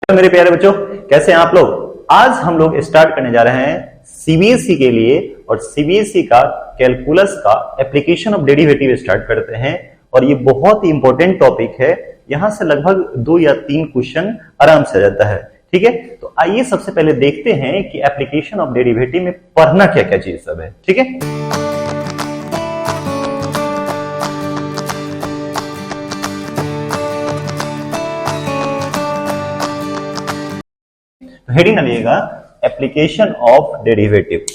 तो मेरे प्यारे बच्चों, कैसे हैं आप लोग। आज हम लोग स्टार्ट करने जा रहे हैं सीबीएसई के लिए, और सीबीएसई का कैलकुलस का एप्लीकेशन ऑफ डेरिवेटिव स्टार्ट करते हैं। और ये बहुत ही इंपॉर्टेंट टॉपिक है, यहां से लगभग 2 या 3 क्वेश्चन आराम से आ जाता है। ठीक है, तो आइए सबसे पहले देखते हैं कि एप्लीकेशन ऑफ डेरिवेटिव में पढ़ना क्या क्या चीज सब है। ठीक है, हेडिंग डालिएगा application of derivative.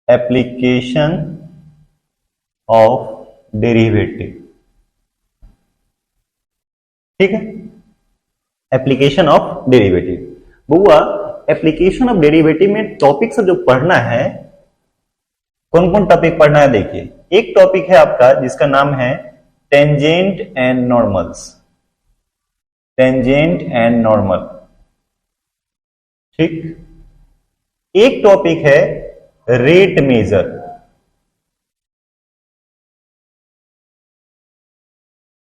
Application of derivative, ठीक है। एप्लीकेशन ऑफ डेरिवेटिव बुआ, एप्लीकेशन ऑफ डेरिवेटिव में टॉपिक सब जो पढ़ना है, कौन कौन टॉपिक पढ़ना है देखिए। एक टॉपिक है आपका जिसका नाम है tangent and normals. Tangent and normal, ठीक। एक टॉपिक है रेट मेजर।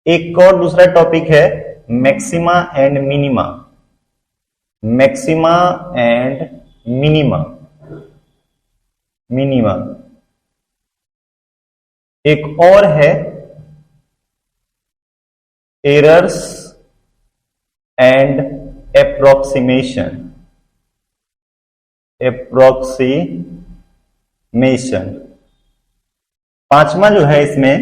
एक और दूसरा टॉपिक है maxima and minima. Maxima and minima, minima. एक और है एरर्स एंड एप्रोक्सीमेशन। एप्रोक्सीमेशन। पांचवा जो है इसमें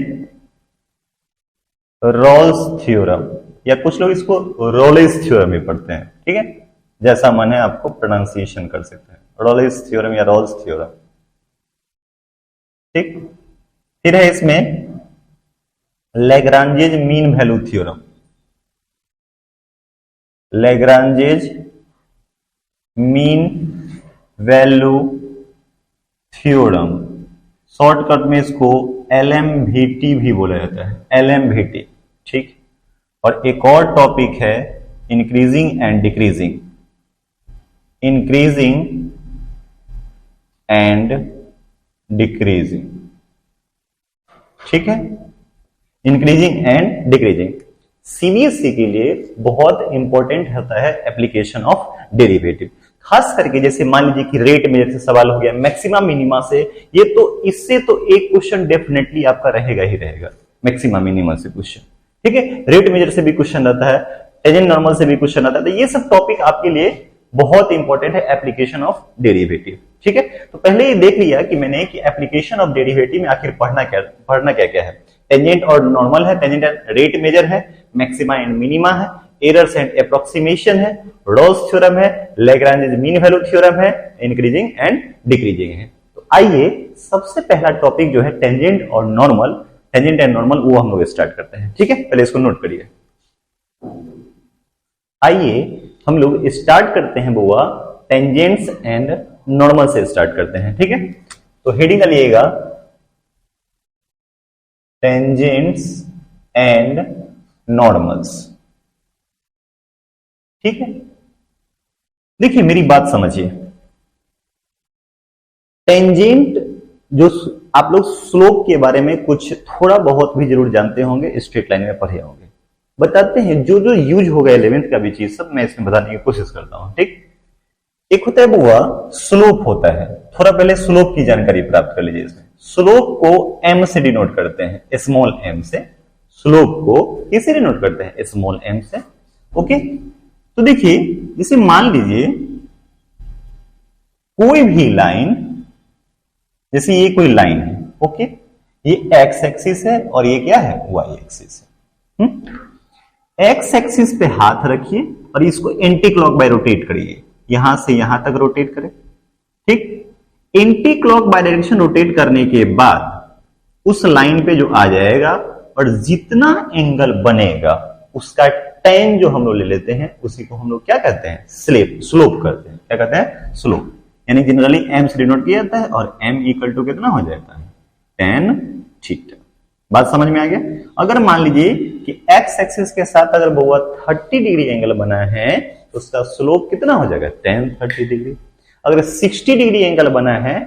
रोल्स थ्योरम, या कुछ लोग इसको रोलेस थ्योरम भी पढ़ते हैं। ठीक है, जैसा मन है आपको प्रोनाउंसिएशन कर सकते हैं, रोलेस थ्योरम या रोल्स थ्योरम। ठीक, फिर है इसमें Lagrange's mean value theorem. Lagrange's mean value theorem, shortcut में इसको LMVT भी बोला जाता है, LMVT। ठीक, और एक और टॉपिक है increasing and decreasing. Increasing and decreasing, ठीक है। इंक्रीजिंग एंड डिक्रीजिंग सीबीएसई के लिए बहुत इंपॉर्टेंट होता है एप्लीकेशन ऑफ डेरिवेटिव। खास करके जैसे मान लीजिए कि रेट मेजर से सवाल हो गया, मैक्सिमा मिनिमा से, ये तो इससे तो एक क्वेश्चन डेफिनेटली आपका रहेगा ही रहेगा, मैक्सिमा मिनिमा से क्वेश्चन। ठीक है, रेट मेजर से भी क्वेश्चन रहता है, टेंजेंट नॉर्मल से भी क्वेश्चन रहता है। तो ये सब टॉपिक आपके लिए बहुत इंपॉर्टेंट है एप्लीकेशन ऑफ डेरिवेटिव। ठीक है, तो पहले ही देख लिया कि मैंने कि एप्लीकेशन ऑफ डेरिवेटिव में आखिर पढ़ना क्या क्या है। टेंजेंट और नॉर्मल है, टेंजेंट एंड रेट मेजर है, मैक्सिमा एंड मिनिमा है, एरर्स एंड एप्रोक्सीमेशन है, रोल्स थ्योरम है, लैग्रांजेज मीन वैल्यू थ्योरम है, इंक्रीजिंग एंड डिक्रीजिंग है। तो आइए सबसे पहला टॉपिक जो है टेंजेंट और नॉर्मल, टेंजेंट एंड नॉर्मल, वो हम लोग स्टार्ट करते हैं। ठीक है, पहले इसको नोट करिए। आइए हम लोग स्टार्ट करते हैं बुआ टेंजेंट्स एंड नॉर्मल से स्टार्ट करते हैं। ठीक है, तो हेडिंग डालिएगा टेंजेंट्स एंड नॉर्मल्स। ठीक है, देखिए मेरी बात समझिए। टेंजेंट जो आप लोग स्लोप के बारे में कुछ थोड़ा बहुत भी जरूर जानते होंगे, स्ट्रेट लाइन में पढ़े होंगे। बताते हैं जो जो यूज होगा 11th का भी चीज सब मैं इसमें बताने की कोशिश करता हूं। ठीक, एक होता है बुआ स्लोप होता है। थोड़ा पहले स्लोप की जानकारी प्राप्त कर लीजिए। इसमें स्लोप को m से डिनोट करते हैं, स्मॉल m से। स्लोप को किसे डिनोट करते हैं? स्मॉल m से। ओके, तो देखिए जैसे मान लीजिए कोई भी लाइन, जैसे ये कोई लाइन है, ओके, ये x एक्सिस है और ये क्या है? y एक्सिस है। x एक्सिस पे हाथ रखिए और इसको एंटी क्लॉक बाय रोटेट करिए, यहां से यहां तक रोटेट करें। ठीक, anti clockwise direction rotate करने के बाद उस लाइन पे जो आ जाएगा और जितना एंगल बनेगा उसका tan जो हम लोग ले लेते हैं, उसी को हम लोग क्या कहते हैं? स्लोप करते हैं। क्या कहते हैं? स्लोप। यानी जनरली m से डिनोट किया जाता है और m इक्वल टू कितना हो जाता है? tan theta. बात समझ में आ गया? अगर मान लीजिए कि x एक्सिस के साथ अगर बुआ 30 डिग्री एंगल बना है तो उसका स्लोप कितना हो जाएगा? tan 30 degree. अगर 60 डिग्री एंगल बना है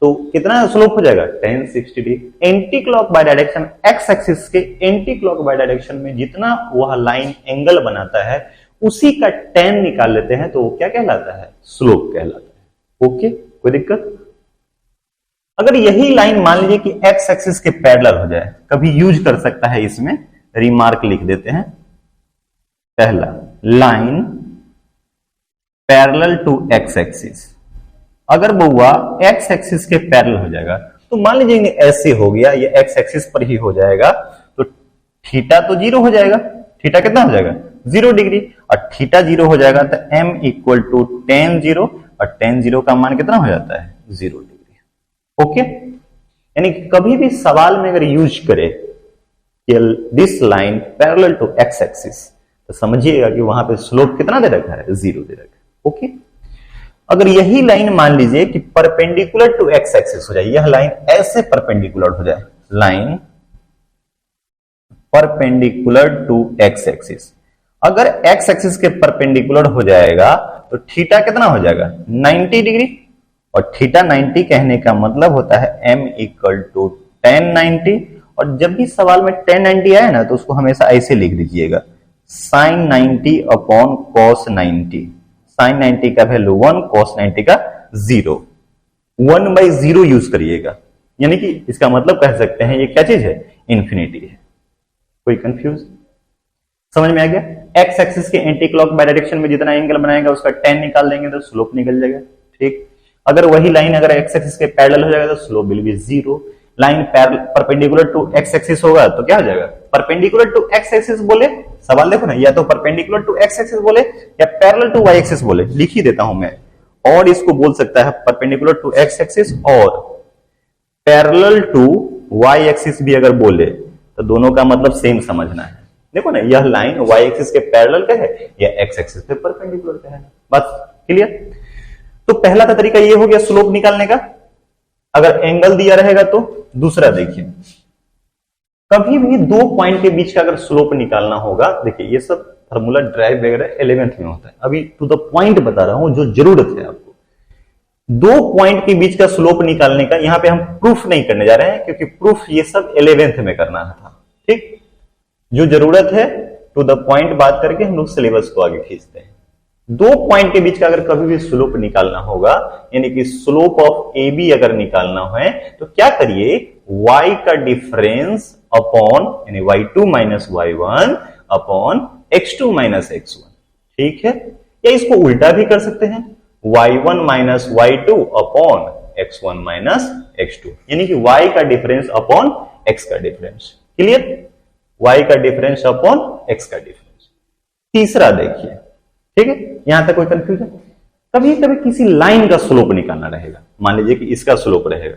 तो कितना स्लोप हो जाएगा 10 60 degree. Anti clockwise direction, X axis के एंटी क्लॉक बाय डायरेक्शन में जितना वह लाइन एंगल बनाता है उसी का tan निकाल लेते हैं तो वो क्या कहलाता है, स्लोप कहलाता है। ओके, कोई दिक्कत? अगर यही लाइन मान लीजिए कि एक्स एक्सिस के पैरेलल हो जाए, कभी यूज कर सकता है, इसमें रिमार्क लिख देते हैं। पहला, line parallel to X axis, अगर बउआ एक्स एक्सिस के पैरेलल हो जाएगा तो मान लीजिए ऐसे हो गया, ये एक्स एक्सिस पर ही हो जाएगा, तो थीटा तो 0 हो जाएगा। थीटा कितना हो जाएगा 0 डिग्री, और थीटा 0 हो जाएगा तो m इक्वल टू tan 0, और tan 0 का मान कितना हो जाता है 0 डिग्री। ओके, यानी कभी भी सवाल में अगर यूज करे this line parallel to X axis तो समझिएगा कि वहां पे स्लोप कितना दे रखा है, 0 दे रखा है। ओके, अगर यही लाइन मान लीजिए कि परपेंडिकुलर टू एक्स एक्सिस हो जाए, यह लाइन ऐसे परपेंडिकुलर हो जाए, line perpendicular to X axis, अगर एक्स एक्सिस के परपेंडिकुलर हो जाएगा तो थीटा कितना हो जाएगा 90 डिग्री, और थीटा 90 कहने का मतलब होता है m इक्वल टू tan 90, और जब भी सवाल में tan 90 आए ना तो उसको हमेशा ऐसे लिख दीजिएगा sin 90 अपॉन cos 90। sin 90 का वैल्यू 1, cos 90 का 0, 1/0 यूज करिएगा, यानी कि इसका मतलब कह सकते हैं ये क्या चीज है, इन्फिनिटी है। कोई कंफ्यूज? समझ में आ गया? एक्स एक्सिस के एंटी क्लॉक बाय डायरेक्शन में जितना एंगल बनाएगा उसका tan निकाल देंगे तो स्लोप निकल जाएगा। ठीक, अगर वही लाइन अगर एक्स एक्सिस के पैरेलल हो जाएगा तो slope will be 0। Line perpendicular to X axis होगा तो क्या हो जाएगा, परपेंडिकुलर टू एक्स एक्सिस बोले, सवाल देखो ना, या तो परपेंडिकुलर टू एक्स एक्सिस बोले या पैरेलल टू वाई एक्सिस बोले, लिख ही देता हूं मैं, और इसको बोल सकता है परपेंडिकुलर टू एक्स एक्सिस और पैरेलल टू वाई एक्सिस भी अगर बोले तो दोनों का मतलब सेम समझना है। देखो ना, यह लाइन वाई एक्सिस के पैरेलल का है या एक्स एक्सिस पे परपेंडिकुलर का है, बस क्लियर। तो पहला का तरीका ये हो गया स्लोप निकालने का, अगर एंगल दिया रहेगा तो। दूसरा देखिए, कभी भी दो पॉइंट के बीच का अगर स्लोप निकालना होगा, देखिए ये सब फार्मूला ड्राइव वगैरह 11th में होता है, अभी टू द पॉइंट बता रहा हूं जो जरूरत है आपको। दो पॉइंट के बीच का स्लोप निकालने का यहां पे हम प्रूफ नहीं करने जा रहे हैं, क्योंकि प्रूफ ये सब 11th में करना था। ठीक, जो जरूरत है टू द पॉइंट बात करके हम लोग सिलेबस को आगे खींचते हैं। दो पॉइंट के बीच का अगर कभी भी स्लोप निकालना होगा, यानी कि स्लोप ऑफ ए बी अगर निकालना है तो क्या करिए, y का डिफरेंस अपॉन यानी y2 minus y1 upon x2 minus x1। ठीक है, या इसको उल्टा भी कर सकते हैं, y1 minus y2 upon x1 minus x2, यानी कि y का डिफरेंस अपॉन x का डिफरेंस। क्लियर, y का डिफरेंस अपॉन x का डिफरेंस। तीसरा देखिए, ठीक है, यहां तक कोई कंफ्यूजन? कभी कभी किसी लाइन का स्लोप निकालना रहेगा, मान लीजिए कि इसका स्लोप रहेगा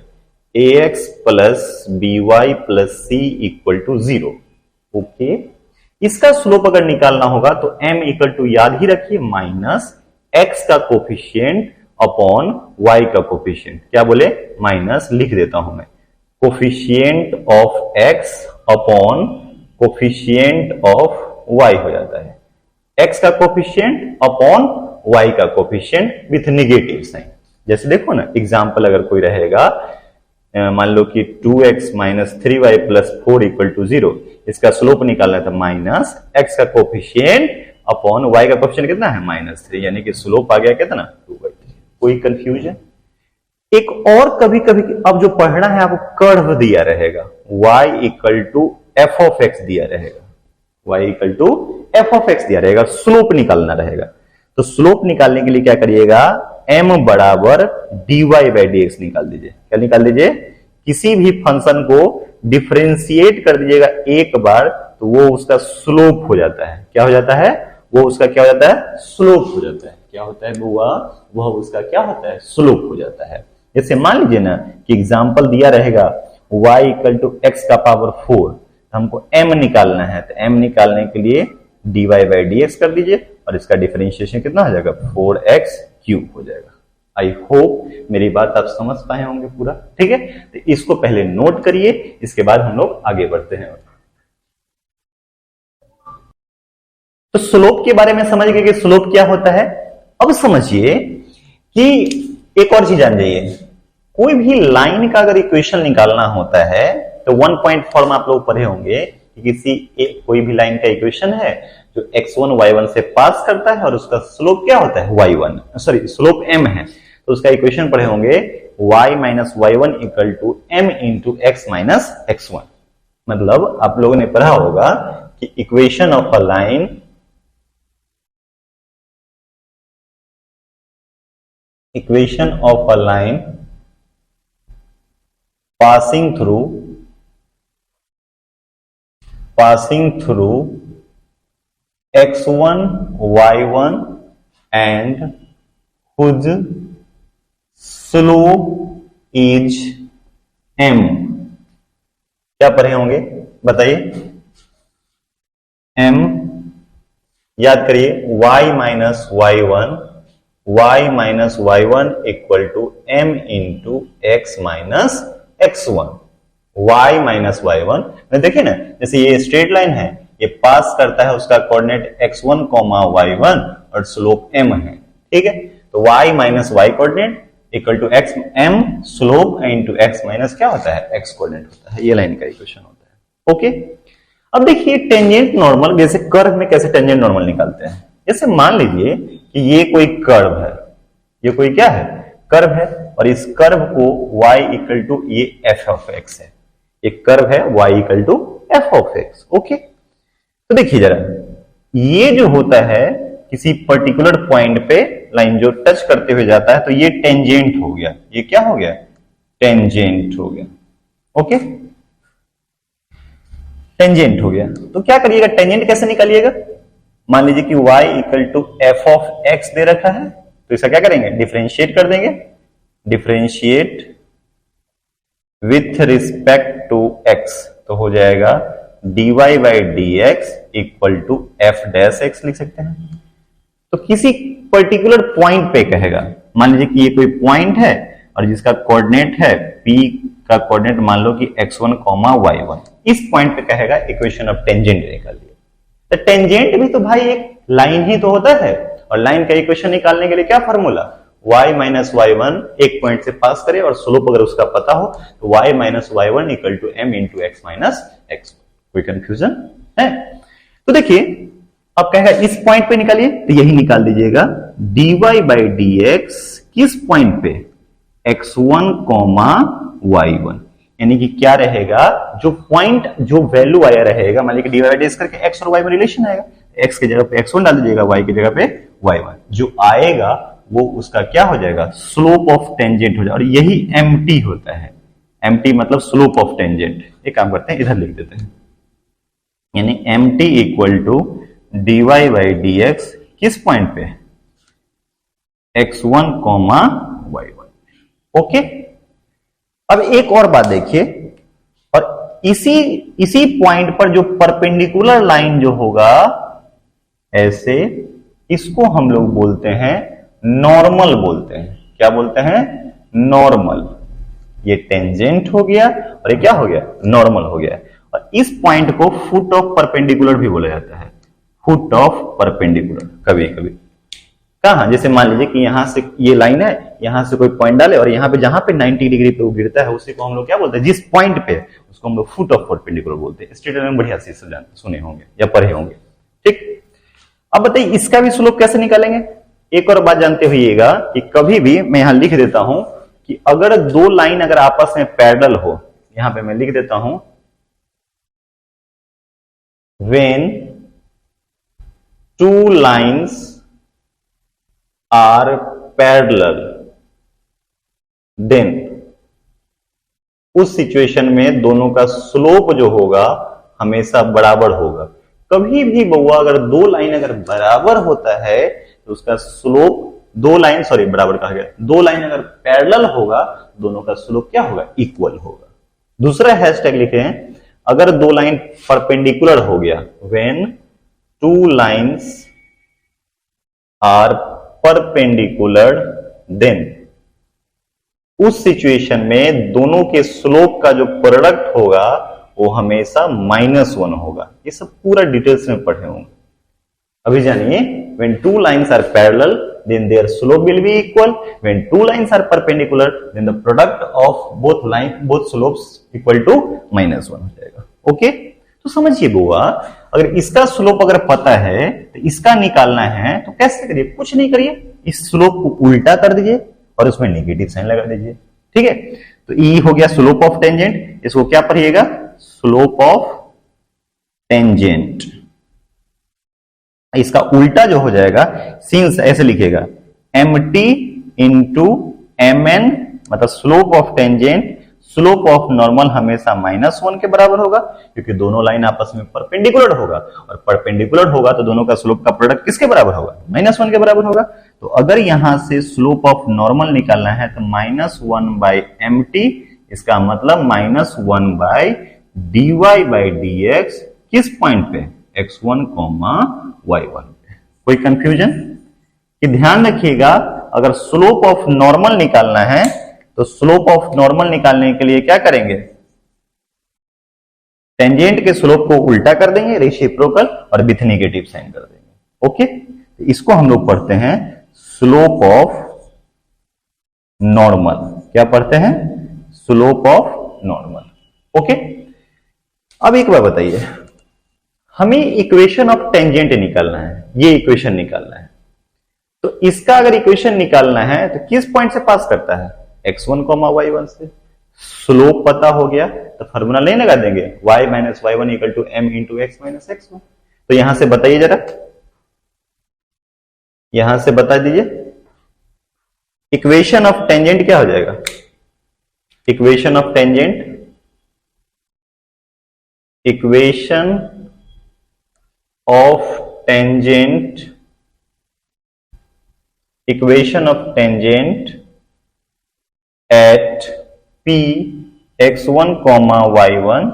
ax plus by plus c equal to 0। Okay, इसका स्लोप अगर निकालना होगा तो m इक्वल टू याद ही रखिए माइनस x का कोफिशिएंट अपॉन y का कोफिशिएंट। क्या बोले, माइनस लिख देता हूं मैं, coefficient of x upon coefficient of y हो जाता है, x का कोफिशिएंट अपॉन y का कोफिशिएंट विथ नेगेटिव साइन। जैसे देखो ना, एग्जांपल अगर कोई रहेगा, मान लो कि 2x minus 3y plus 4 equal to 0, इसका स्लोप निकालना था माइनस x का कोफिशिएंट अपॉन y का कोफिशिएंट कितना है -3, यानी कि स्लोप आ गया कितना 2/3। कोई कंफ्यूजन? एक और कभी कभी अब जो पढ़ना है आपको, कर्व दिया रहेगा y equal to f of x दिया रहेगा, y equal to f of x दिया रहेगा, स्लोप निकालना रहेगा। तो स्लोप निकालने के लिए क्या करिएगा, m बराबर dy बाई dx निकाल दीजिए। क्या निकाल दीजिए, किसी भी फंक्शन को डिफरेंशिएट कर दीजिएगा एक बार तो वो उसका स्लोप हो जाता है। क्या हो जाता है, वो उसका क्या हो जाता है, स्लोप हो जाता है। क्या होता है बुआ, वह उसका क्या होता है, स्लोप हो जाता है। जैसे मान लीजिए ना कि एग्जाम्पल दिया रहेगा y इक्वल टू एक्स का पावर 4, हमको m निकालना है, तो m निकालने के लिए dy बाई dx कर दीजिए और इसका डिफरेंशिएशन कितना हो जाएगा 4x क्यूब हो जाएगा। आई होप मेरी बात आप समझ पाए होंगे पूरा। ठीक है, तो इसको पहले नोट करिए, इसके बाद हम लोग आगे बढ़ते हैं। तो स्लोप के बारे में समझ गए कि स्लोप क्या होता है। अब समझिए कि एक और चीज जान जाइए, कोई भी लाइन का अगर इक्वेशन निकालना होता है तो 1 पॉइंट फॉर्म आप लोग पढ़े होंगे कि कोई भी लाइन का इक्वेशन है जो x1 y1 से पास करता है और उसका स्लोप क्या होता है y1, सॉरी स्लोप m है, तो उसका इक्वेशन पढ़े होंगे y minus y1 equal to m into x minus x1। मतलब आप लोगों ने पढ़ा होगा कि equation of a line passing through x1 y1 and whose slope is m। क्या पढ़े होंगे बताइए? m याद करिए, y minus y1 equal to m into x minus x1। y minus y1 में देखिए ना, जैसे ये स्ट्रेट लाइन है, ये पास करता है उसका कोऑर्डिनेट x1 y1 और स्लोप m है, ठीक है। तो y minus y coordinate equal to x m slope into x minus क्या होता है x कोऑर्डिनेट होता है। ये लाइन का इक्वेशन होता है, ओके। अब देखिए टेंजेंट नॉर्मल, जैसे कर्व में कैसे टेंजेंट नॉर्मल निकालते हैं। जैसे मान लीजिए कि ये कोई कर्व है, ये कोई क्या है, कर्व है, और इस कर्व को y इक्वल टू ये f ऑफ x है, ये कर्व है y equal to f of x, okay. तो देखिए जरा, ये जो होता है किसी पर्टिकुलर पॉइंट पे लाइन जो टच करते हुए जाता है, तो ये टेंजेंट हो गया। ये क्या हो गया? टेंजेंट हो गया, ओके, टेंजेंट हो गया। तो क्या करिएगा, टेंजेंट कैसे निकालिएगा? मान लीजिए कि y equal to f of x दे रखा है, तो इसका क्या करेंगे, डिफरेंशिएट कर देंगे। Differentiate with respect to x, तो हो जाएगा dy by dx equal to f dash x लिख सकते हैं। तो किसी पर्टिकुलर पॉइंट पे कहेगा, मान लीजिए कि ये कोई पॉइंट है और जिसका कोऑर्डिनेट है p का कोऑर्डिनेट मान लो कि x1 y1, इस पॉइंट पे कहेगा इक्वेशन ऑफ टेंजेंट निकालिए। तो टेंजेंट भी तो भाई एक लाइन ही तो होता है, और लाइन का इक्वेशन निकालने के लिए क्या फॉर्मूला, y माइनस y1 एक पॉइंट से पास करे और स्लोप अगर उसका पता हो तो y minus y1 equal to m into x minus x। कोई कंफ्यूजन है? तो देखिए अब कहेगा इस पॉइंट पे निकालिए, तो यही निकाल दीजिएगा dy बाई dx किस पॉइंट पे, x1 y1, यानी कि क्या रहेगा, जो पॉइंट जो वैल्यू आया रहेगा, मान लीजिए डी बाई dx करके x और y में रिलेशन आएगा, x की जगह पे x1 डाल दीजिएगा, y की जगह पे y1, जो आएगा वो उसका क्या हो जाएगा, स्लोप ऑफ टेंजेंट हो जाएगा। और यही mt होता है, mt मतलब स्लोप ऑफ टेंजेंट। एक काम करते हैं, इधर लिख देते हैं, यानी mt equal to dy by dx किस पॉइंट पे, x1 y1, ओके। अब एक और बात देखिए, और इसी पॉइंट पर जो परपेंडिकुलर लाइन जो होगा ऐसे, इसको हम लोग बोलते हैं नॉर्मल बोलते हैं। क्या बोलते हैं? नॉर्मल। ये टेंजेंट हो गया और ये क्या हो गया, नॉर्मल हो गया। और इस पॉइंट को फुट ऑफ परपेंडिकुलर भी बोला जाता है, फुट ऑफ परपेंडिकुलर। कभी कभी कहां, जैसे मान लीजिए कि यहां से ये लाइन है, यहां से कोई पॉइंट डाले और यहां पे जहां पे 90 डिग्री पे वो गिरता है, उसी को हम लोग क्या बोलते हैं, जिस पॉइंट पे उसको हम लोग फुट ऑफ परपेंडिकुलर बोलते हैं। स्टेट में बढ़िया से सुने होंगे या पढ़े होंगे, ठीक। अब बताइए इसका भी स्लोप कैसे निकालेंगे। एक और बात जानते होइएगा कि कभी भी मैं यहां लिख देता हूं कि अगर दो लाइन अगर आपस में पैरेलल हो, यहां पे मैं लिख देता हूं when two lines are parallel, then उस सिचुएशन में दोनों का स्लोप जो होगा हमेशा बराबर होगा। कभी भी बउआ अगर दो लाइन अगर बराबर होता है तो उसका स्लोप, दो लाइन सॉरी बराबर कहा गया, दो लाइन अगर पैरेलल होगा दोनों का स्लोप क्या होगा, इक्वल होगा। दूसरा हैशटैग लिखे हैं, अगर दो लाइन परपेंडिकुलर हो गया, when two lines are perpendicular then, उस सिचुएशन में दोनों के स्लोप का जो प्रोडक्ट होगा वो हमेशा -1 होगा। ये सब पूरा डिटेल्स में पढ़े होंगे। अभी जानिए when two lines are parallel then their slope will be equal, when two lines are perpendicular then the product of both slopes equal to -1 हो जाएगा। ओके, तो समझिए बुआ, अगर इसका स्लोप अगर पता है तो इसका निकालना है तो कैसे करिए, कुछ नहीं करिए, इस स्लोप को उल्टा कर दीजिए और उसमें नेगेटिव साइन लगा दीजिए। ठीक है, तो ई हो गया स्लोप ऑफ टेंजेंट, इसको क्या पढ़िएगा, स्लोप ऑफ टेंजेंट। इसका उल्टा जो हो जाएगा, सिंस ऐसे लिखेगा mt इंटू mn, मतलब slope of tangent, slope of normal हमेशा -1 के बराबर होगा क्योंकि दोनों लाइन आपस में परपेंडिकुलर होगा, और परपेंडिकुलर होगा तो दोनों का स्लोप का प्रोडक्ट किसके बराबर होगा, -1 के बराबर होगा। तो अगर यहां से स्लोप ऑफ नॉर्मल निकालना है तो -1/mt, इसका मतलब -1/dy/dx किस पॉइंट पे, x1, y1 पे। कोई कंफ्यूजन? कि ध्यान रखिएगा, अगर स्लोप ऑफ नॉर्मल निकालना है तो स्लोप ऑफ नॉर्मल निकालने के लिए क्या करेंगे, टेंजेंट के स्लोप को उल्टा कर देंगे, रेसिप्रोकल, और विथ नेगेटिव साइन कर देंगे। ओके, तो इसको हम लोग पढ़ते हैं स्लोप ऑफ नॉर्मल। क्या पढ़ते हैं, स्लोप ऑफ नॉर्मल। ओके, अब एक बार बताइए, हमें इक्वेशन ऑफ टेंजेंट निकालना है, ये इक्वेशन निकालना है, तो इसका अगर इक्वेशन निकालना है तो किस पॉइंट से पास करता है, x1, y1 से। स्लोप पता हो गया तो फॉर्मूला नहीं लगा देंगे, y - y1 = m × x - x1। तो यहां से बताइए जरा, यहां से बता दीजिए इक्वेशन ऑफ टेंजेंट क्या हो जाएगा, equation of tangent, equation of tangent, equation of tangent at p x1, y1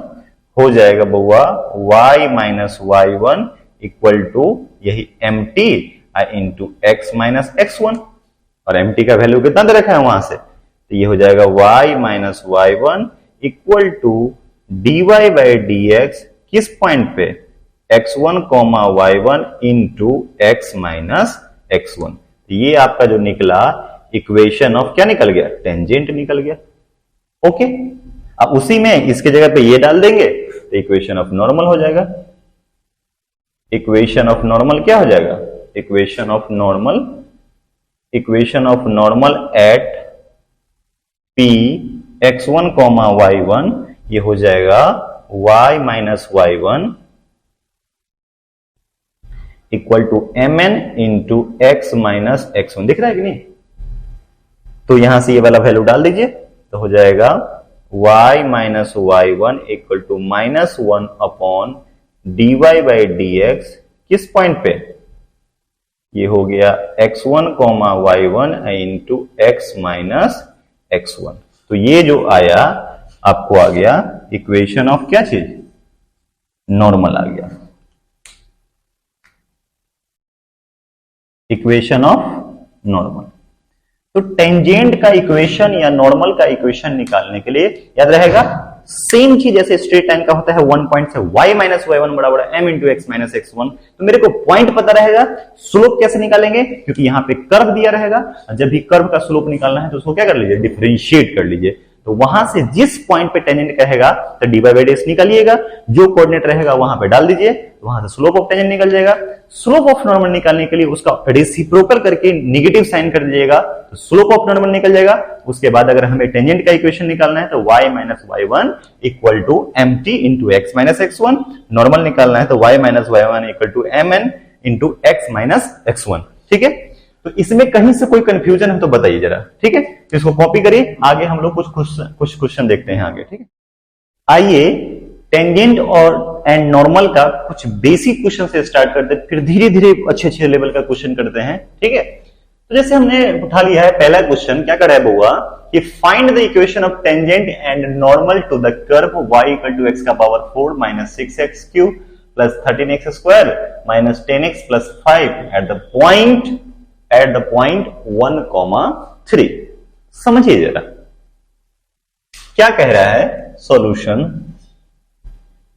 हो जाएगा बउआ y - y1 = यही mt इंटू x - x1, और mt का वैल्यू कितना दे रखा है वहां से, तो ये हो जाएगा y - y1 = dy/dx किस पॉइंट पे, x1, y1 into x - x1। ये आपका जो निकला इक्वेशन ऑफ क्या निकल गया, टेंजेंट निकल गया। ओके, अब उसी में इसके जगह पे ये डाल देंगे तो इक्वेशन ऑफ नॉर्मल हो जाएगा। इक्वेशन ऑफ नॉर्मल क्या हो जाएगा, equation of normal, equation of normal eight p x1, y1, ये हो जाएगा y - y1 = mn into x - x1। दिख रहा है कि नहीं, तो यहां से ये वाला वैल्यू डाल दीजिए तो हो जाएगा y - y1 = -1 dy/dx किस पॉइंट पे, ये हो गया x1, y1 into x - x1। तो ये जो आया आपको आ गया इक्वेशन ऑफ क्या चीज, नॉर्मल आ गया, इक्वेशन ऑफ नॉर्मल। तो टेंजेंट का इक्वेशन या नॉर्मल का इक्वेशन निकालने के लिए याद रहेगा सेम चीज जैसे स्ट्रेट लाइन का होता है, वन पॉइंट से y - y1 बराबर m × x - x1। तो मेरे को पॉइंट पता रहेगा, स्लोप कैसे निकालेंगे, क्योंकि यहां पे कर्व दिया रहेगा, जब भी कर्व का स्लोप निकालना है तो उसको क्या कर लीजिए, डिफरेंशिएट कर लीजिए। तो वहां से जिस पॉइंट पे टेंजेंट कहेगा तो dy/dx निकालिएगा, जो कोऑर्डिनेट रहेगा वहां पे डाल दीजिए, तो वहां से स्लोप ऑफ टेंजेंट निकल जाएगा। स्लोप ऑफ नॉर्मल निकालने के लिए उसका रेसिप्रोकल करके नेगेटिव साइन कर दीजिएगा तो स्लोप ऑफ नॉर्मल निकल जाएगा। उसके बाद अगर हमें टेंजेंट का इक्वेशन निकालना है तो y - y1 = mt × x - x1, normal निकालना है तो y - y1 = mn × x - x1। ठीक है, तो इसमें कहीं से कोई कंफ्यूजन है तो बताइए जरा। ठीक है, तो इसको कॉपी करिए, आगे हम लोग कुछ क्वेश्चन देखते हैं आगे। ठीक है, आइए टेंजेंट और एंड नॉर्मल का कुछ बेसिक क्वेश्चन से स्टार्ट करते हैं, फिर धीरे धीरे अच्छे लेवल का क्वेश्चन करते हैं। ठीक है, तो जैसे हमने उठा लिया है पहला क्वेश्चन, क्या कर रहा है बुआ कि find the equation of tangent and normal to the curve y = x⁴ - 6x³ + 13x² - 10x + 5 eight the point 1, 3। समझिए जरा क्या कह रहा है सॉल्यूशन।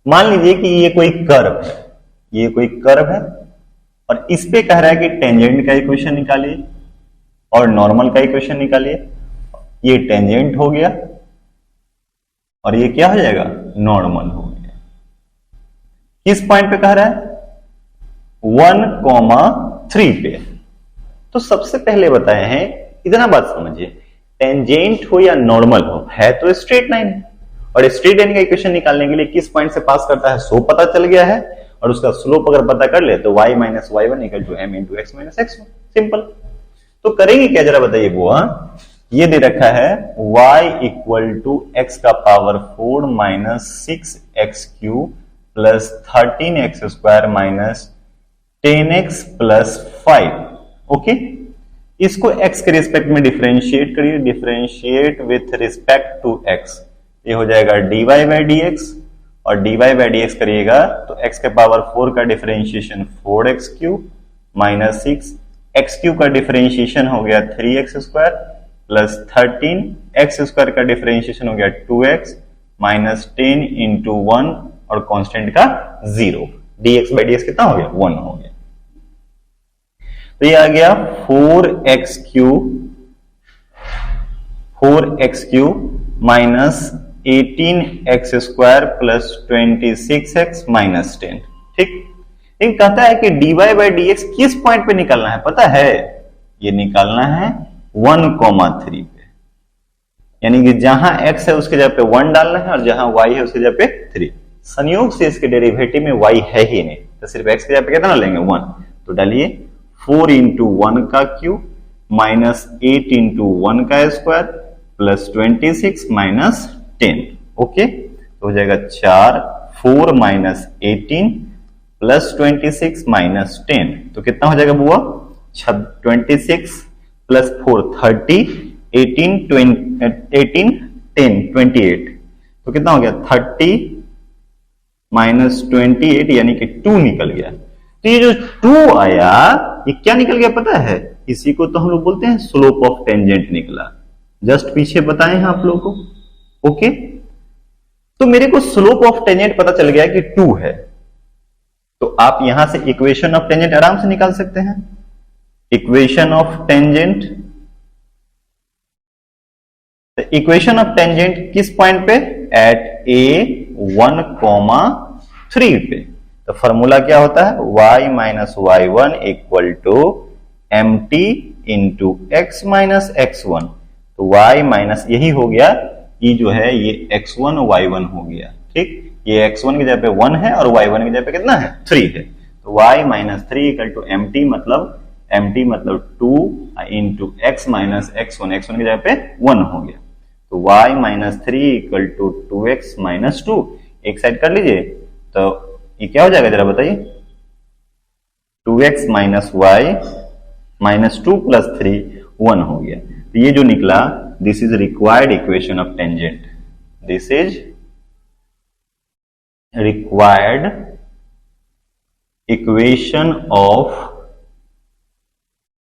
मान लीजिए कि ये कोई कर्व है, ये कोई कर्व है और इस पे कह रहा है कि टेंजेंट का इक्वेशन निकालिए और नॉर्मल का इक्वेशन निकालिए। ये टेंजेंट हो गया और ये क्या हो जाएगा, नॉर्मल हो गया। किस पॉइंट पे कह रहा है, 1,3 पे। तो सबसे पहले बताए हैं, इतना बात समझिए, टेंजेंट हो या नॉर्मल हो, है तो स्ट्रेट लाइन, और स्ट्रेट लाइन का इक्वेशन निकालने के लिए किस पॉइंट से पास करता है सो पता चल गया है, और उसका स्लोप अगर पता कर ले तो y minus y one equal to m into x minus x one. Simple. तो करेंगे क्या जरा बताइए बुआ। ये दे रखा है y इक्वल टू एक्स का power 4 minus 6x cube plus 13x square minus 10x plus 5। Okay, इसको x के रिस्पेक्ट में डिफरेंशिएट करिए, differentiate with respect to x। ये हो जाएगा dy बाई dx, और dy बाई dx करिएगा तो x के पावर 4 का differentiation 4x cube minus 6x cube का डिफरेंशिएशन हो गया 3x square plus 13x square का डिफरेंशिएशन हो गया 2x माइनस 10 इंटू 1 और कांस्टेंट का 0। dx बाई dx कितना हो गया, 1 हो गया। तो ये आ गया 4x cube minus 18x square plus 26x minus 10। ठीक, लेकिन कहता है कि dy बाई dx किस पॉइंट पे निकालना है पता है, ये निकालना है 1,3 पे, यानी कि जहां x है उसके जगह पे 1 डालना है और जहां y है उसके जगह पे 3। संयोग से इसके डेरिवेटिव में y है ही नहीं, तो सिर्फ x के जगह पे कितना लेंगे, 1। तो डालिए 4 इंटू 1 का क्यूब माइनस 8 इंटू 1 का स्क्वायर प्लस 26 माइनस 10। ओके, तो हो जाएगा 4, 4 माइनस 18 प्लस 26 माइनस 10। तो कितना हो जाएगा बुआ, 26 प्लस 4 30, 18 10 28। तो कितना हो गया 30 माइनस 28 यानी कि 2 निकल गया। तो ये जो 2 आया ये क्या निकल गया पता है, इसी को तो हम लोग बोलते हैं स्लोप ऑफ टेंजेंट निकला। जस्ट पीछे बताए हैं आप लोगों को। ओके, तो मेरे को स्लोप ऑफ टेंजेंट पता चल गया कि 2 है, तो आप यहां से इक्वेशन ऑफ टेंजेंट आराम से निकाल सकते हैं। Equation of tangent, equation of tangent किस पॉइंट पे, एट a 1,3 पे। तो फॉर्मूला क्या होता है, y minus y one equal to m t into x minus x one. तो y माइनस यही हो गया, ये जो है ये x1 y1 हो गया। ठीक, ये x1 की जगह पे 1 है और y1 की जगह पे कितना है, 3 है। तो y minus 3 equal to mt मतलब 2 into x minus x1, x1 की जगह पे 1 हो गया। तो y minus 3 equal to 2x minus 2। एक साइड कर लीजिए तो ये क्या हो जाएगा जरा बताइए, 2x minus Y minus 2 plus 3 1 हो गया। तो ये जो निकला, this is required equation of tangent, this is required equation of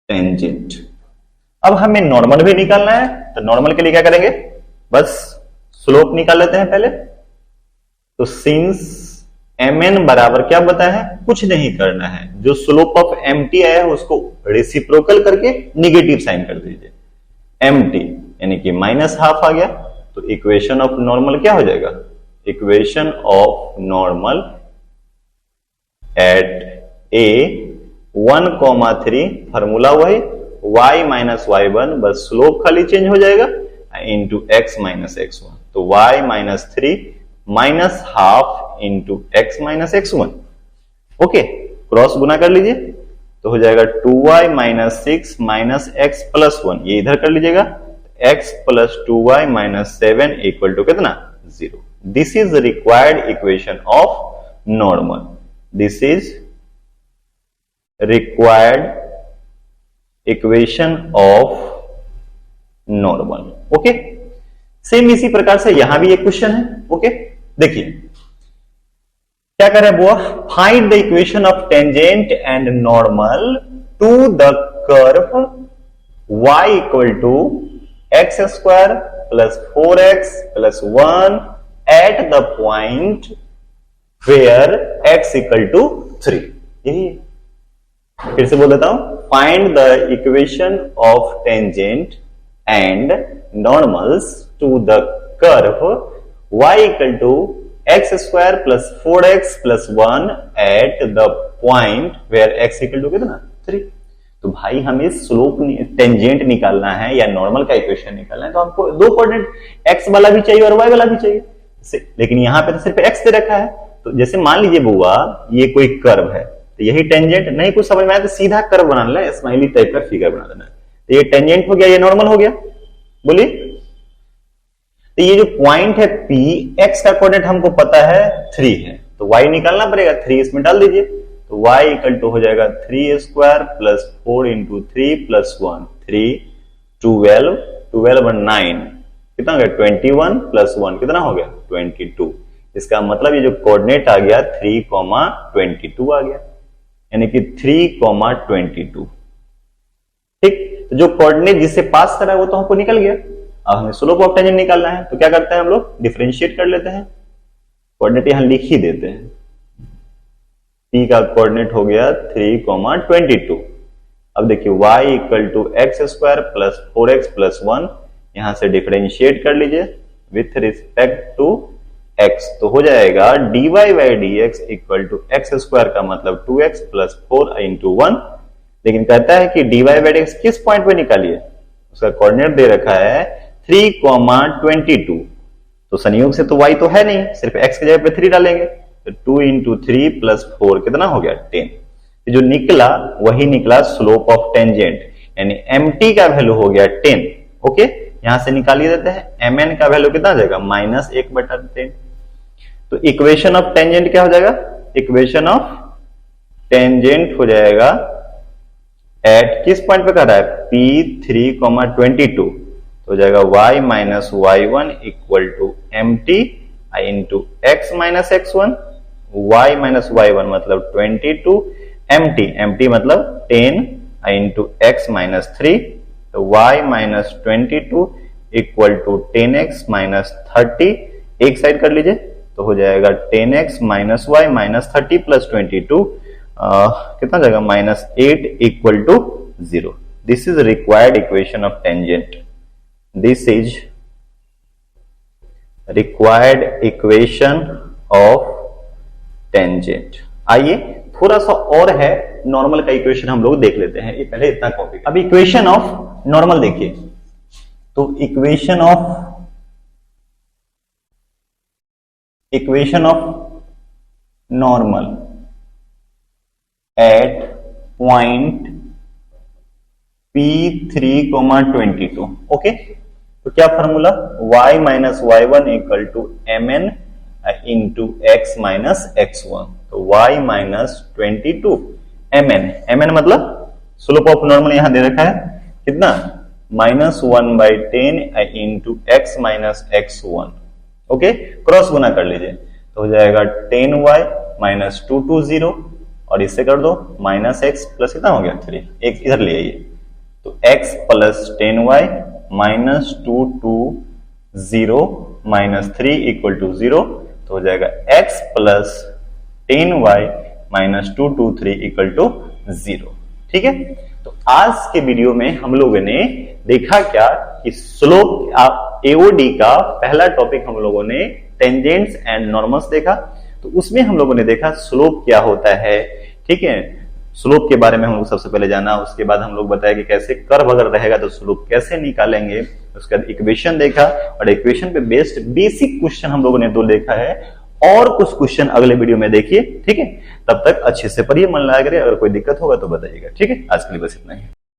tangent. अब हमें नॉर्मल भी निकालना है, तो नॉर्मल के लिए क्या करेंगे, बस स्लोप निकाल लेते हैं पहले। तो सिंस mn बराबर क्या बताया है, कुछ नहीं करना है, जो स्लोप ऑफ mt आया है उसको रेसिप्रोकल करके निगेटिव साइन कर दीजिए, mt यानी कि माइनस हाफ आ गया। तो इक्वेशन ऑफ नॉर्मल क्या हो जाएगा, equation of normal at a 1,3, formula वही y माइनस वाई वन, बस स्लोप खाली चेंज हो जाएगा, into x minus x one. तो y minus 3 minus half into x minus x one. Okay, cross गुना कर लीजिए तो हो जाएगा 2y minus 6 minus x plus 1, ये इधर कर लीजिएगा, x plus 2y minus 7 equal to कितना, 0। This is required equation of normal, this is required equation of normal. Okay, same इसी प्रकार से यहां भी एक क्वेश्चन है। ओके, देखिए क्या कर रहे हैं बुआ, find the equation of tangent and normal to the curve y equal to x square plus 4x plus 1 at the point where x equal to 3। यही फिर से बोल देता हूं, find the equation of tangent and normals to the curve y equal to x square plus 4x plus 1 at the point where x equal to कितना 3। तो भाई हमें स्लोप टेंजेंट निकालना है या नॉर्मल का इक्वेशन निकालना है, तो हमको दो कोऑर्डिनेट x वाला भी चाहिए और y वाला भी चाहिए, लेकिन यहां पे तो सिर्फ x दे रखा है। तो जैसे मान लीजिए बुआ ये कोई कर्व है, तो यही टेंजेंट नहीं कुछ समझ में आया तो सीधा कर्व बना लेना, स्माइली टाइप का फिगर बना देना। तो ये टेंजेंट हो गया, ये नॉर्मल हो गया, बोलिए। तो ये जो पॉइंट है P, x का कोऑर्डिनेट हमको पता है 3 है, तो y निकालना पड़ेगा, 3 इसमें डाल दीजिए, तो y इक्वल टू हो जाएगा 3 स्क्वायर प्लस 4 इंटू 3 प्लस 1, 3 12 12 और 9 कितना हो गया 21 प्लस 1 कितना हो गया 22। इसका मतलब ये जो कोऑर्डिनेट आ गया 3,22 आ गया, यानी कि 3,22। ठीक, तो जो कोऑर्डिनेट जिससे पास करा है वो तो हमको निकल गया। अब हमें स्लोप ऑफ टेंजेंट निकालना है, तो क्या करते हैं हम लोग डिफरेंशिएट कर लेते हैं, कोऑर्डिनेट यहां लिख ही देते हैं। P का कोऑर्डिनेट हो गया 3,22। अब देखिए y equal to x square plus 4x plus 1, यहां से डिफरेंशिएट कर लीजिए विथ रिस्पेक्ट टू x, तो हो जाएगा dy by dx equal to x square का मतलब 2x प्लस 4 इंटू 1। लेकिन कहता है कि dy बाई dx किस पॉइंट पे निकालिए, उसका कोऑर्डिनेट दे रखा है 3,22। तो संयोग से तो y तो है नहीं, सिर्फ x की जगह पे 3 डालेंगे, तो 2 इंटू 3 प्लस 4 कितना हो गया 10। जो निकला वही निकला स्लोप ऑफ टेंजेंट, यानी mt का वैल्यू हो गया 10। ओके, यहां से निकालिए देते हैं, mn का वैल्यू कितना आ जाएगा -1/10। तो इक्वेशन ऑफ टेंजेंट क्या हो जाएगा, इक्वेशन ऑफ टेंजेंट हो जाएगा एट किस पॉइंट पे कह रहा है P 3,22, तो हो जाएगा y minus y1 equal to mt into x minus x1, y minus y1 मतलब 22, mt मतलब 10 इंटू x माइनस 3, तो y minus 22 equal to 10x minus 30, एक साइड कर लीजिए, तो हो जाएगा 10x minus y minus 30 plus 22 कितना जाएगा -8 equal to 0। This is required equation of tangent, this is required equation of tangent. आइए थोड़ा सा और है, नॉर्मल का इक्वेशन हम लोग देख लेते हैं, ये पहले इतना कॉपी। अब इक्वेशन ऑफ नॉर्मल देखिए, तो equation of normal at point P 3,22। Okay, तो क्या formula, y minus y1 equal to mn into x minus x1, तो y माइनस 22 mn मतलब स्लोप ऑफ नॉर्मल यहां दे रखा है कितना -1/10 into x minus x1। Okay, cross गुना कर लीजिए, तो हो जाएगा 10y माइनस 220, और इससे कर दो -x प्लस कितना हो गया 3, एक इधर ले आइए, तो x plus 10y minus 220 minus 3 equal to 0, तो हो जाएगा x plus 10y minus 223 equal to 0। ठीक है, तो आज के वीडियो में हम लोगों ने देखा क्या कि स्लोप एओडी का पहला टॉपिक हम लोगों ने टेंजेंट्स एंड नॉर्मल्स देखा, तो उसमें हम लोगों ने देखा स्लोप क्या होता है। ठीक है, स्लोप के बारे में हम लोग सबसे पहले जाना, उसके बाद हम लोग बताया कि कैसे कर्व अगर रहेगा तो स्लोप कैसे निकालेंगे, उसके बाद इक्वेशन देखा, और इक्वेशन पे बेस्ड बेसिक क्वेश्चन हम लोगों ने 2 देखा है, और कुछ क्वेश्चन अगले वीडियो में देखिए। ठीक है, तब तक अच्छे से पढ़िए, मन लगा करिए, अगर कोई दिक्कत होगा तो बताइएगा। ठीक है, आज के लिए बस इतना ही।